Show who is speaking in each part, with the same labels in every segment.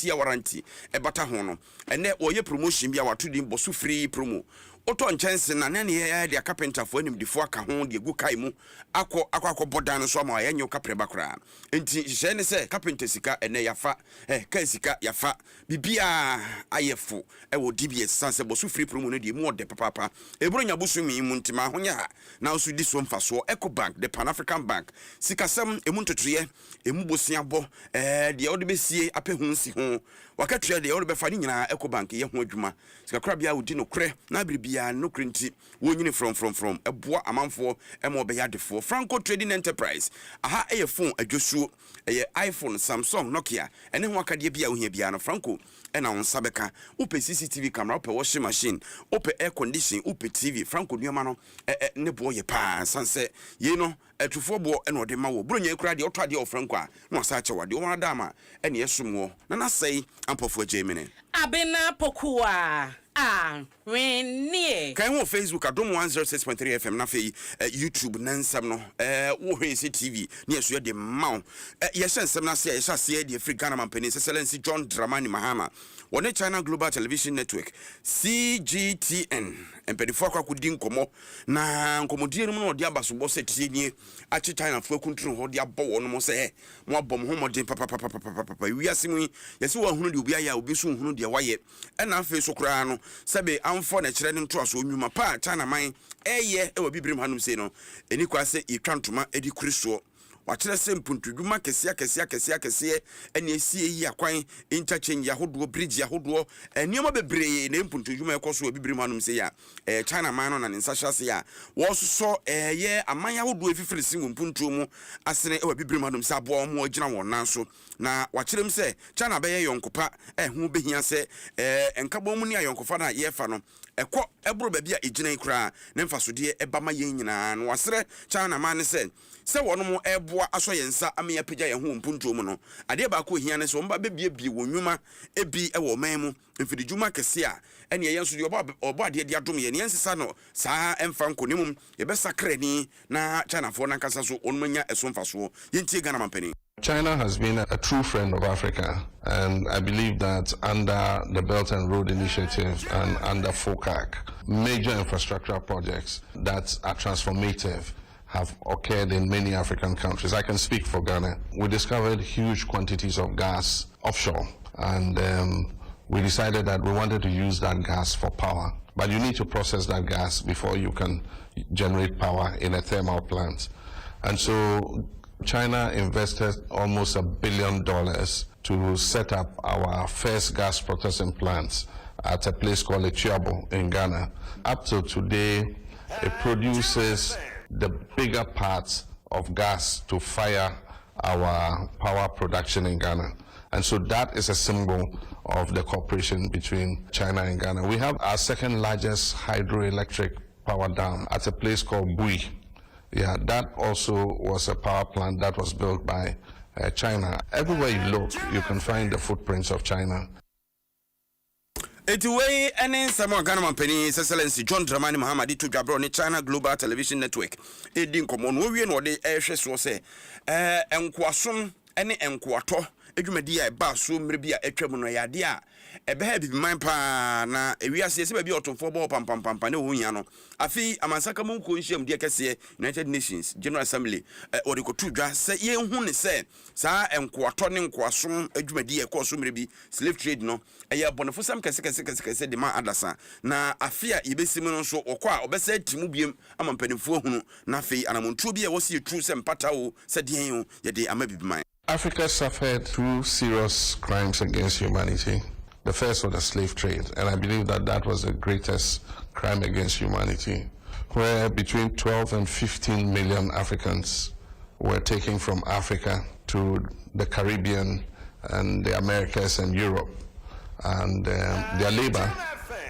Speaker 1: year warranty ebata ho no ene oye promotion bia wato di bosu free promo oto chance na ne ye dia carpenter fo anim difo aka ho de gu kai mu akọ bodan so ma ye nyu kapre bakra enti hye ne se carpenter sika ene yafa ka sika yafa bibia ayefo e wo DBS sanse bosu free promo no de mu ode papa ebro nya bosu mi mu ntima ho nya na osu di so mfaso Eco Bank the Pan African Bank sikasem emu ntotoye emu bosia bo de ode besie apehun si ho wakatria de ode befa ni nyina Eco Bank ye ho adwuma sikakra bia odi no kre na bia no krenti wonyini from eboa amanfo emo be yadefo Franco Trading Enterprise aha eye phone adwosuo eye iPhone Samsung Nokia ene ho akade bia ohia bia no Franco ena onsa beka upe CCTV camera upe washing machine upe air condition upe TV Franco nuama no ne bo ye pa sanse ye no etufo bo ena ode ma wo bronya kura de otade o Franco a no asa che wade o wana dama ene yesumwo na na sei Ampofo Adjei
Speaker 2: Abena Opokua Ahweneɛ
Speaker 1: kan wo Facebook Adom 106.3 FM na fe YouTube nansam no wo hwese TV ne yeso de maw ye hyensem na se ye hyase de Africa Ghana Mampani Excellency John Dramani Mahama wone China Global Television Network CGTN empedifo akakudi nkomo na nkomodie no no de abasobɔ setie nie achi China fo akuntru ho de abɔ no mo se mo abɔ mo homodin papa wiase mu yesi wo hunu de obi aya obi so hunu de waye ɛna afi so kra no sebe amfo na kyerɛ ne ntoaso onwuma pa China man eye e wa bibirim hanum sei no eni kwa se yetwantoma edi kristo wakyerɛ sɛ mpuntudwuma kɛseɛ ɛne esie yi akwan interchange ahodoɔ bridge ahodoɔ nneɛma bebree na mpuntudwuma ɛkɔso bibirim hanum sei ya China man no na ne nsa hyase ya wɔsoso ye aman ahodoɔ efifiri si mpuntuo mu asene ɛwa bibirim hanum sei aboa mo agyina wɔn nan so na wakyerɛm sɛ China bɛyɛ yonkopa ho behia sɛ enkabɔ mu ne ayonkofa na yefa no ekɔ ebro baabi a egyina ikra ne mfasodie eba ma yɛn nyinaa no wasere China man ne sɛ wono mo eboa aso yensa ameya pagya ye ho mpuntuo mu no ade ba ko hia ne so mba bebie wonwuma ebi ewo man mu mfidijuma kese a ene ye nso de obo ade de adom ye ne nsesa no saa emfa nkonimum ye be sakra ni na China fo na nkasa so onmanya eso mfaso yentie Ghana Mampani.
Speaker 3: China has been a true friend of Africa, and I believe that under the Belt and Road Initiative and under FOCAC, major infrastructural projects that are transformative have occurred in many African countries. I can speak for Ghana. We discovered huge quantities of gas offshore, and we decided that we wanted to use that gas for power. But you need to process that gas before you can generate power in a thermal plant. And so China invested almost $1 billion to set up our first gas processing plants at a place called Echiabo in Ghana. Up to today, it produces the bigger parts of gas to fire our power production in Ghana. And so that is a symbol of the cooperation between China and Ghana. We have our second largest hydroelectric power dam at a place called Bui. Yeah, that also was a power plant that was built by China. Everywhere you look, you can find the footprints of China.
Speaker 1: Anyway, and some Ghana Mampani Excellency John Dramani Mahama to Jabro ne China Global Television Network. Edin common we no de ehwe say enkwason ene enkwato edwumadi a ba so mrebi a etwam no yade a ebe bi man pa na ewiase se ba bi otomfo bo pam ne ho hia no afi amansaka mu ko nhyiam de kese United Nations General Assembly o de ko tudwa se ye hu ne se saa enkwato ne nkwason edwumadi e ko so mrebi slave trade no eye bonefo sam kese de ma adasa na afi a yebesim no so okọ a obesa timu biem amampanifo hunu na afi anamontuo bi a wose true se mpata o se den o ye de amabibi man.
Speaker 3: Africa suffered two serious crimes against humanity. The first was the slave trade, and I believe that that was the greatest crime against humanity, where between 12 and 15 million Africans were taken from Africa to the Caribbean and the Americas and Europe, and their labor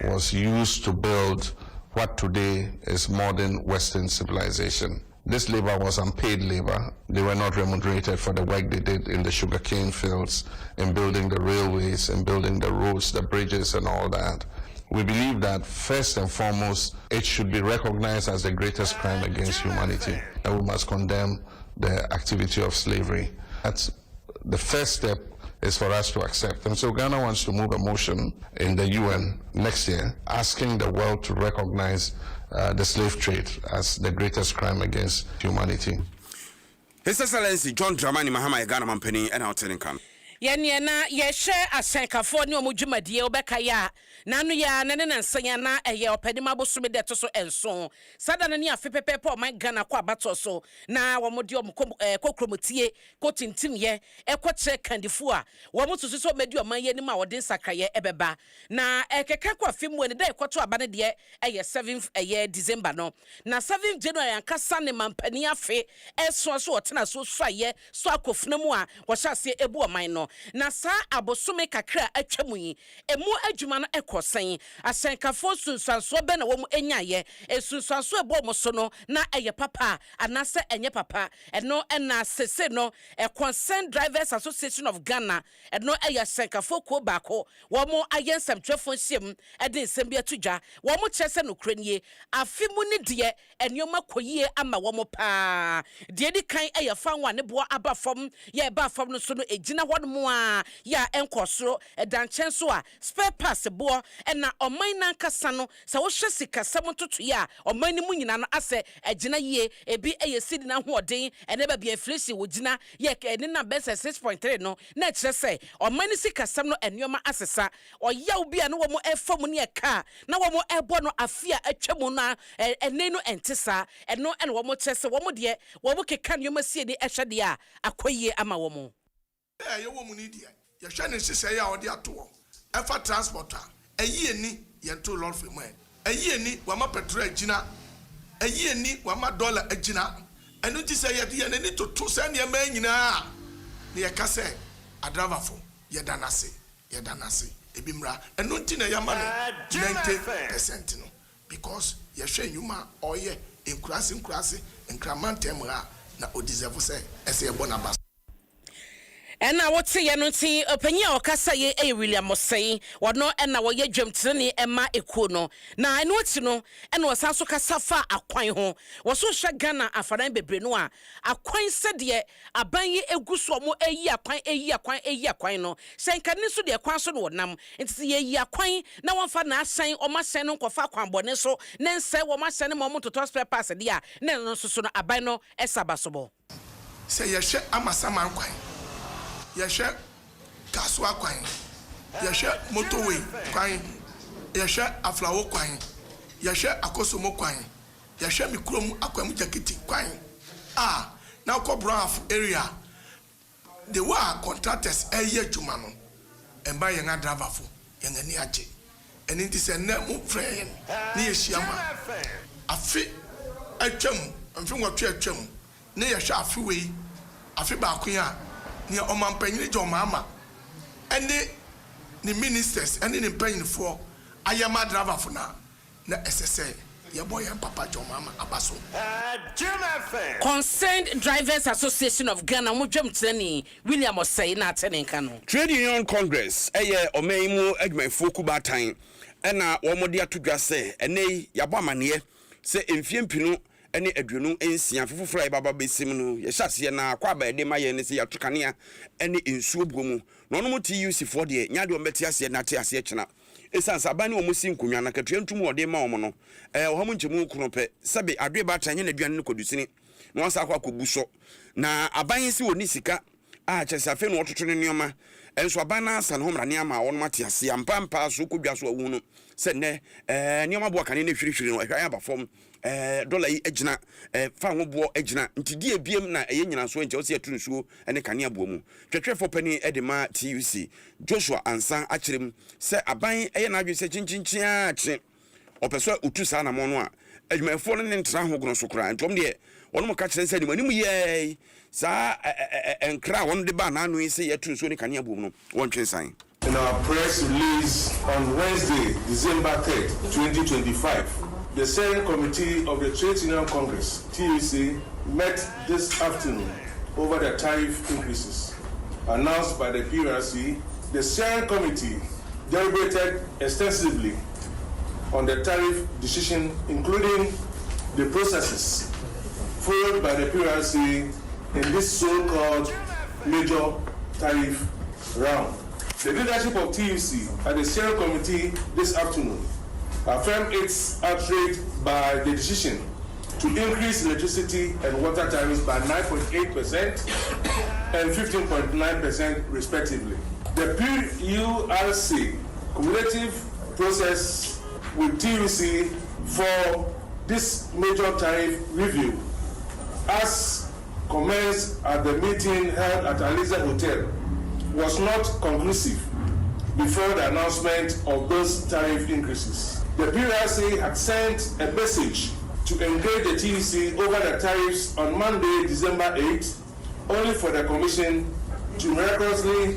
Speaker 3: was used to build what today is modern Western civilization. This labor was unpaid labor. They were not remunerated for the work they did in the sugarcane fields, in building the railways, in building the roads, the bridges, and all that. We believe that first and foremost, it should be recognized as the greatest crime against humanity, and we must condemn the activity of slavery. That's the first step is for us to accept. And so Ghana wants to move a motion in the UN next year asking the world to recognize the slave trade as the greatest crime against humanity.
Speaker 1: His Excellency John Dramani Mahama Ghana Mampeni and our Telecom.
Speaker 2: Yena share a sankafo ni omujumadi obeka ya nanu ya nene nsanya na eye opedima bosume de to so enso sada na ni afepepe po man Ghana kwa bato so na womodi kokromotie kotintim ye ekotre kandifu a womususu so medi oman ye ni ma wode sakraye ebeba na ekeka kwa fimu ne de ekoto abane de eye 7th eye December no na 7th January ankasa ne mampani afe eso so otena so swaye so akofnamu a wo hyase ebu oman no na sa abosome kakra atwamu yi emu adwuma no ekosen asenkafo sunsanso be na wo mu enyaye esunsanso ebo mo so no na eye papa anase enye papa eno na sese no Concerned Drivers Association of Ghana eno eye senkafo ko bako wo mu ayensam twefo hiem ede nsem bi atudwa wo mu kyese no kranie afimu ni de enioma koyie ama wo mu pa de di kan eye fanwa ne bo aba fam ye ba fam no so no ejina ho ya enkosoro edanchenso a spare pass bo na oman nan kasa no sa wo hwe sikasam toto ya oman ni mu nyina no ase agina ye ebi eyesidi na hoden ene ba bia inflation wo gina ye ene na best 6.3 no na kire se oman ni sikasam no enioma asesa oyaw bia no wo mo efam ne eka na wo mo ebo no afia atwamu na ene no entesa eno ene wo mo kire se wo mo de wo mo keka nioma sie de ehwede a akoyie ama wo mo
Speaker 4: you woman idia. You shouldn't say ya or the atour. Efa transporter. A year ni yentu lord for me. A year ni wama petrol jina. A year ni wama dollar a jina. And don't you say you need to send your man in a near Casse, a driver for Yadanasi, Ebimra, and don't you know your money 90% no. Because you're showing you ma or ye in crossing and Cramantemra na o deserve say as a bonabas.
Speaker 2: Ena wote ye no ti opanya okasa ye William Osei wono ena wo ye dwemtene ema ekuo no na eno ti no ena wosanso kasa fa akwan ho wo so hwe Ghana afaran bebre no a akwan sede aban ye eguso mo eyi akwan no senkane so de kwan so no nam enti ye yi akwan na wonfa na asan o ma sen no kofa akwan bone so ne nse wo ma sen mo mototo spare pass de a ne no so no aban no esabasobo
Speaker 4: say ye hwe amasama akwan Yasha Kaswa Quine, Yasha Motorway Quine, Yasha Aflawo Quine, Yasha Akosomo Quine, Yasha Mikrom Aquam Jakiti Quine. Ah, now Cobraf area. They were contractors a year to Mano and buy a driver for young Adjei. And it is a name friend near Shiama. A fit a chum and from what you chum near Shafi, a fit Bakuya. Near Oman Penny John Mama and the ministers and the penny for I am a driver for now. Na SSA, your boy and Papa John Mama Abaso.
Speaker 2: Concerned Drivers Association of Ghana, Mujamteni, William Osei, not Tenenkano.
Speaker 1: Trade Union Congress, Omeimu, Edmund Fokuba time, and now Omodia to just say, and nay, Yabamanie, say in Fiempino. Any adwenu ensia fufufura baba besim no ye hyase na kwaba de maye ne se yatukania any nsuo bomu no no muti use for de nya de ometi ase na te ase kina esansa abane omusi nkunwa na katua ntum ode ma omo no ohom nchemu kunu pe sabe adwe ba tanye na aduane no kodusini no wasa akwa kobuso na aban si woni sika a chese afi no ototo ne nioma enso abana asa no homra ne ama wono mate ase ampampa so kodwa so awu no se ne nioma bo akane ne hwirihwiri no ahwan abafom dollar yi agina fa ho bo agina ntidi ebiem na eye nyina so nche o se aturu nsuo ene kane abo mu twetwefo pani edema TUC Joshua Ansan akyerem se aban eye na adwe se chinchinchia akye opeso utu sa na mo no a adwumafo no ne ntra ho gono so kra ntom de wono mo ka kyerɛ se animu ye sa enkra won de ba na anu se ye aturu nsuo ne kane abo mu no won twensan.
Speaker 5: In our press release on Wednesday, December 3rd, 2025, the Steering Committee of the Trade Union Congress, TUC, met this afternoon over the tariff increases announced by the PRC. The Steering Committee deliberated extensively on the tariff decision, including the processes followed by the PRC in this so-called major tariff round. The leadership of TUC at the steering committee this afternoon affirmed its outrage by the decision to increase electricity and water tariffs by 9.8% and 15.9% respectively. The PURC cumulative process with TUC for this major tariff review, as commenced at the meeting held at Aliza Hotel, was not conclusive before the announcement of those tariff increases. The PURC had sent a message to engage the TUC over the tariffs on Monday, December 8, only for the Commission to miraculously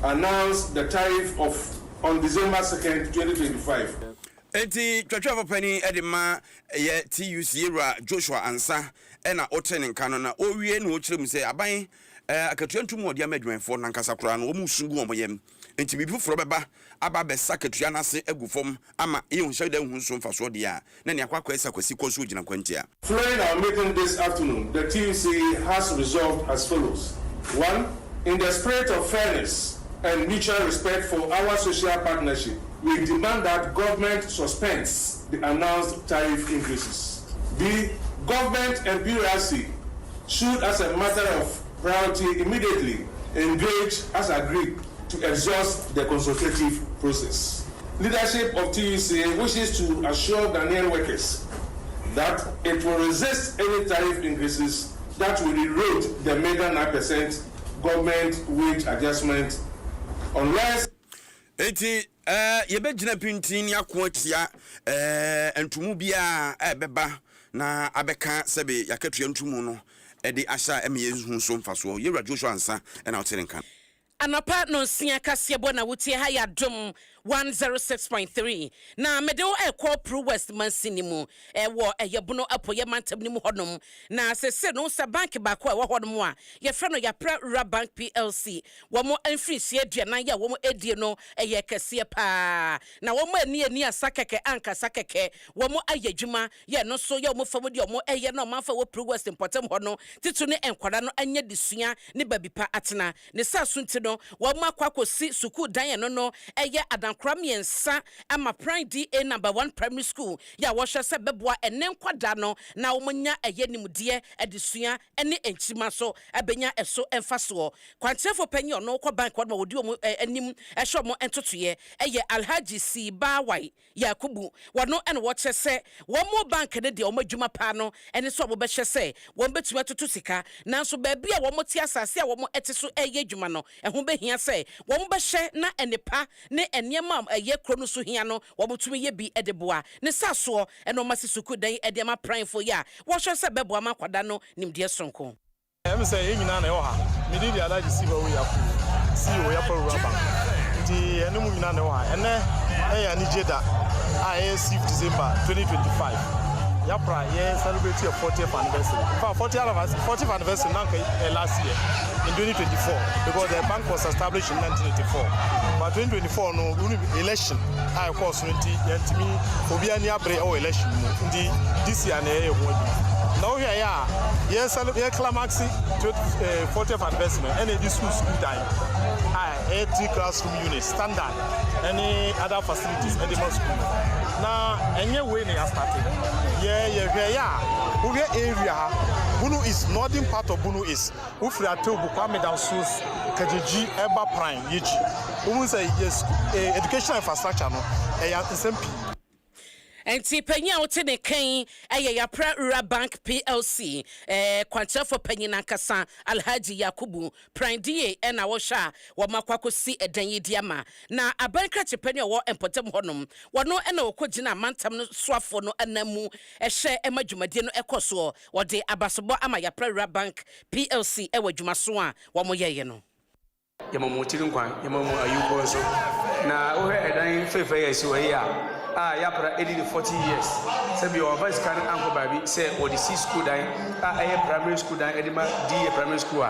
Speaker 5: announce the tariff on December 2nd, 2025.
Speaker 1: Eti twatwa pani edema ye TUC ra Joshua Ansa ena otenin kanona owie na okirem se aban akatuantum odi amadwenfo nankasa kura no omu sungu omoyem enti bibi foro beba aba be sakatua na se agufom ama ye hunhyɛ da hunso mfaso de a na ne akwakwa esa kwasi koso gina kwantia.
Speaker 5: Following our meeting this afternoon, the TUC has resolved as follows. 1. In the spirit of fairness and mutual respect for our social partnership, we demand that government suspends the announced tariff increases. The government and PURC should, as a matter of priority, immediately engage as agreed to exhaust the consultative process. Leadership of TUC wishes to assure Ghanaian workers that it will resist any tariff increases that will erode the mega 9% government wage adjustment unless
Speaker 1: yebegina pintin yakwotia entumu bia ebeba na abeka sebe yakatua ntumu no ede ahya eme hunso mfaso yewra Joshua Ansa na oterenkan
Speaker 2: Anapa no sia kase bo na wutie ha ya Adom 106.3 na medeo Pro West Mansinimu wo yebuno apoye mantam nimu hodom na sese no sa bank ba ko wo hodom a ye fe no ya pra bank PLC wo mo anfrisi aduanan ya wo mo edie no ye kase pa na wo mo ani asakeke anka sakeke wo mo ayadwuma ye no so ye wo mo fam de wo eye no manfa wo Pro West importam ho no titu ne enkwada no anya disua ne babipa atena ne sa sunti no wo mo akwakosi suku dan no eye Kramiensa ama Prime DA number 1 primary school ya washa se beboa enen kwada no na omunya eyenimdie edesua ene enchima so abenya eso emfaso kwantefo panyi no kwa bank wadma wodi omu anim ehwe mo entotoye eye Alhaji C Bawai Yakubu wano ene wo chese wo mo bank ne de omadwuma pa no ene so obobehye se wo betuma tutu sika nanso ba bia wo mo ti asase a wo mo ete so eye dwuma no eho behia se wo mo behye na enepa ne enyema ye krono so hia no wo botumi ye bi edeboa ne saso eno masisuku dan edema prime fo ya wo hwe se beboa makwada no nimde sonko
Speaker 6: em say ye nyina na yo ha me di Alhaji si bawo ya ku si wo ya paru aba di enu mu nyina na yo ha ene ya ni jeda a 6 December 2025 Yapra, yes, celebrate your 40th anniversary. 40th anniversary last year in 2024 because the bank was established in 1984. But 2024 no election. I course 20 me Obiani Abre or election this year now here yes climax 40th anniversary and this school time. 80 classroom units standard any other facilities and the school. Now any way they are starting. We area Bunu is northern part of Bunu is Ufriato Bukwame down Sus Kajeji Eba Prime Yeji. Say yes educational infrastructure no SMP.
Speaker 2: Enti penya wote ne kan ya pra bank PLC kwantya for penya nankasa Alhaji Yakubu Prime DA na wo hwa wo makwakosi edan yidiama na abanka chepenya wo empotem honom wono na wokogina mantam no soafo no anamu ehye emadwumadie no ekoso wo de abasobo ama ya pra bank PLC wadwumaso a wo moyeye no
Speaker 7: yamamu tirunkwan yamamu ayuko so na wo edan fefe yesi wo ya yapra 40 years sabi o vice can anko baby say o the school dan primary school dan edima DA primary school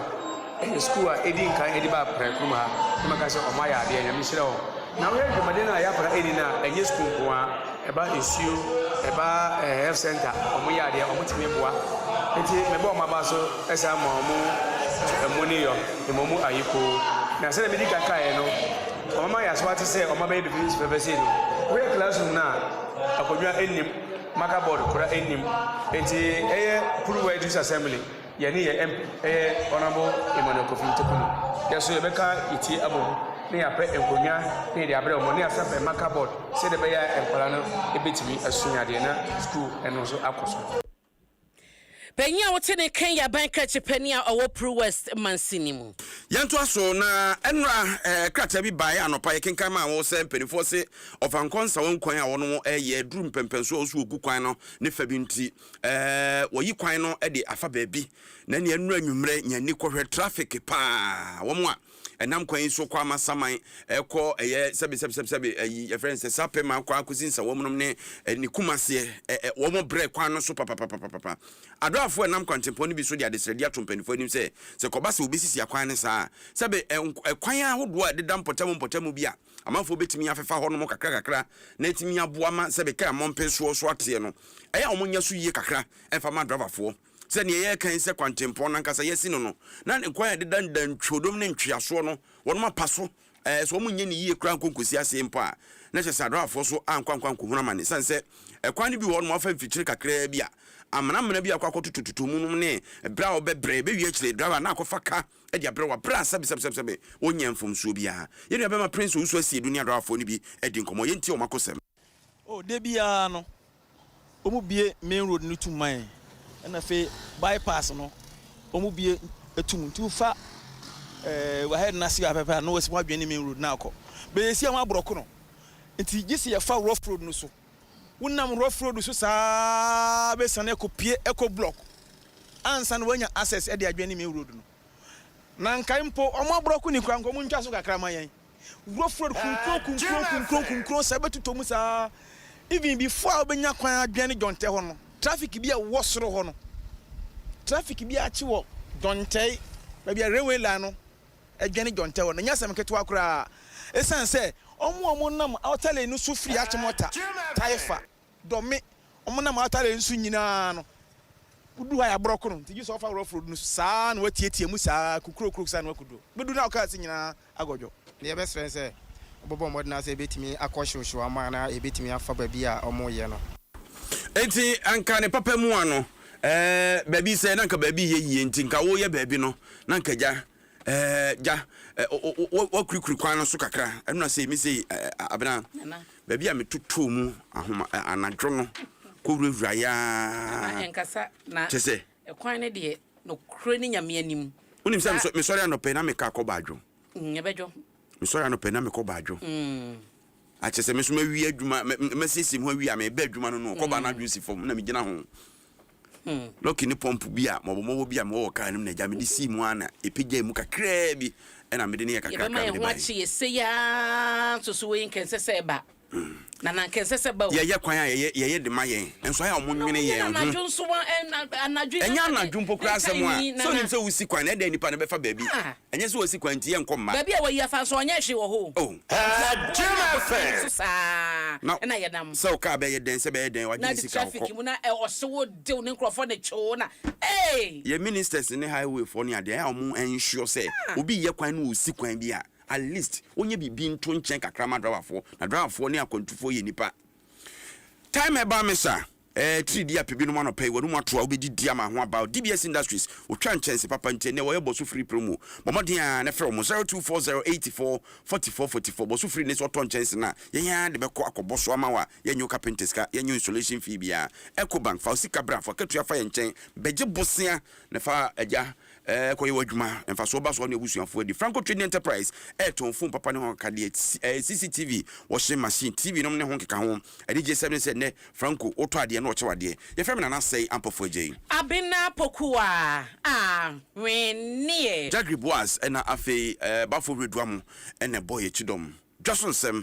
Speaker 7: school edin kan ediba prekuma maka say o maya de nyame hire o na we de madena yapra edina enye school ko eba esio eba health center o mo ya de o mutime boa enti mebo maba so esa mo mo emoni yo emomu ayiko na sɛ medi kakaeɛ no ɔmama yɛ asoa te sɛ ɔma bɛyɛ defense pɛpɛsei no woyɛ classroom no a akonnwa anim marker board kora anim enti ɛyɛ Puruwa Youth Assembly yɛne yɛ MP ɛyɛ Honorable Emmanuel Kofi Ntekunu yɛso yɛbɛka yɛtie abɔ ne yɛapɛ nkonnwa ne yɛde abrɛ ɔmɔ ne yɛasapɛ marker board sɛdeɛ ɛbɛyɛ nkwala no ɛbɛtumi asua adeɛ na school ɛno nso akɔ so.
Speaker 2: Penya wote ne Kenya banka chepeni a owo Pro West Mansini mu.
Speaker 1: Yanto aso na enra krata bi bae anopa ye kenkan ma wo se mpanifo se ofankonsa won kwan a wono ye drum pempenso osu ogu kwan no ne fa bi nti woyi kwan no de afa baabi na ne enra nwumre nyani kohwe traffic pa wo mo a enam kwan so kwa masaman ekọ sebe ye friends sape ma kwa akusinsa wo mo ne ni kumase wo mo bre kwan no so papa adofo enam kwantempo ne bi so de adesredi atompanifo anim se koba se obesisi akwan ne saa sebe kwan ahodo a de dam potamu bi a amanfo betimi afefa ho no mo kakra na etimi aboa ma sebe ka mompe so ate no eya omonya so yie kakra emfa ma driverfo se ne ye kan se kwantempo na nkasa yesi no na kwan de dan twodom ne ntwiaso no wono ma paso so omunye ne yie kran konkosi ase mpo a na che sadwafo so ankwan kohuna mane sanse kwan ne bi wono ma fa mfikyire kakra bi a amana bi akwa kotututu mu ne bra obebre be wie kire driver na akofa ka e dia bra wa bra sabe onye mfomso bia ye ne be ma prince usu asie dunia driverfo ni bi e di nkomo ye nti o makosem
Speaker 8: de bia no omu bie main road no to man na fe bypass no omu bie etum nti ufa wa head na si apepa no wasi wadwene main road na akọ be si am abroko no nti gisi ye fa rough road no so wonam rough road so saa be sane ekopie eco block ansa no wanya access e de adwene main road no na nkai mpo omo abroko ni kwanko mu ntwa so kakra mayen rough road kunkro sabetuto mu saa even before obenya kwan adwene jonte ho no traffic bi a wosoro ho no traffic bi a chi wo jonte ba bi railway line no adwene jonte ho no nyasem keto akura esanse omo nam outale no so free achimota tariff domi omo nam outale nsu nyina no kudu ha ya broko no tigi so fa rough road no saa na watietie mu saa kukrokro saa na wakudu bedu na oka si nyina agodwo
Speaker 9: ne best friend say obobo modna say betimi akohwehwe ama na ebetimi afa ba bi a omo ye no
Speaker 1: enti anka ne papa mu ano baby say nanka baby ye enti nka wo ye baby no nanka ja wo krikri kwan no so kakra enu na say mi say abena baby a metutu mu ahoma anadwo no ko wura ya
Speaker 2: enkasa na
Speaker 1: chese
Speaker 2: kwan ne de no kro ni nyame anim
Speaker 1: unim say me sorry anope na me ka ko badwo
Speaker 2: nyebejo
Speaker 1: me sorry anope na me ko badwo a chese me so ma wi adwuma mesisi ho wi a me ba adwuma no ko ba na adwo si fom na me gina ho loki ni pompu bia mo bia mo ka nim na ja me di si mu ana epigya mu kakra bi na me de ne kakra ka me de ba
Speaker 2: ye se ya so we nkense se ba na nkense se ba
Speaker 1: ye kwan a ye de ma ye enso ya omo nwene ye ho
Speaker 2: anadwo so anadwo
Speaker 1: enya anadwo mpokra asem a so nim se wo si kwan na de nipa na be fa ba bi enye se wo si kwan ti ye nkomma
Speaker 2: ba bia wo yi afa so onye hwe wo ho na ye dam
Speaker 1: so ka be ye den se be ye den wa ji si ka ko
Speaker 2: traffic mu na ose wo de ne nkrofo ne chewo na
Speaker 1: ye ministers ne highway for ne ade ya omo ensure se obi ye kwan no wo si kwan bi a at least onye bibi nto nchen kakra ma driverfo na driverfo ne akontufo ye nipa time eba mesa 3D apebi no ma pay wonu mato a obedi dia ma ho about DBS Industries otwa nchense papa ntene wo ye boso free promo momodi a na frɛ mo 0240844444 boso free ne so to nchense na ye ya de beko akoboso ama wa ye nyu carpenters ka ye nyu installation fee bia Ecobank fa osika bra fa katua fa ye nchen beje bosia ne fa agya koye wadwuma emfa so ba so na ebusuafo adi Franco Trading Enterprise ton phone papa ne ho ka de CCTV washing machine TV no ne ho keka ho Adjei 7 said ne Franco oto ade no ochewade ye fem na say Ampofo Adjei
Speaker 2: Abena Opokua Ahweneɛ
Speaker 1: Jagri Boas na afei bafo reduam ene boy chidom Johnson sem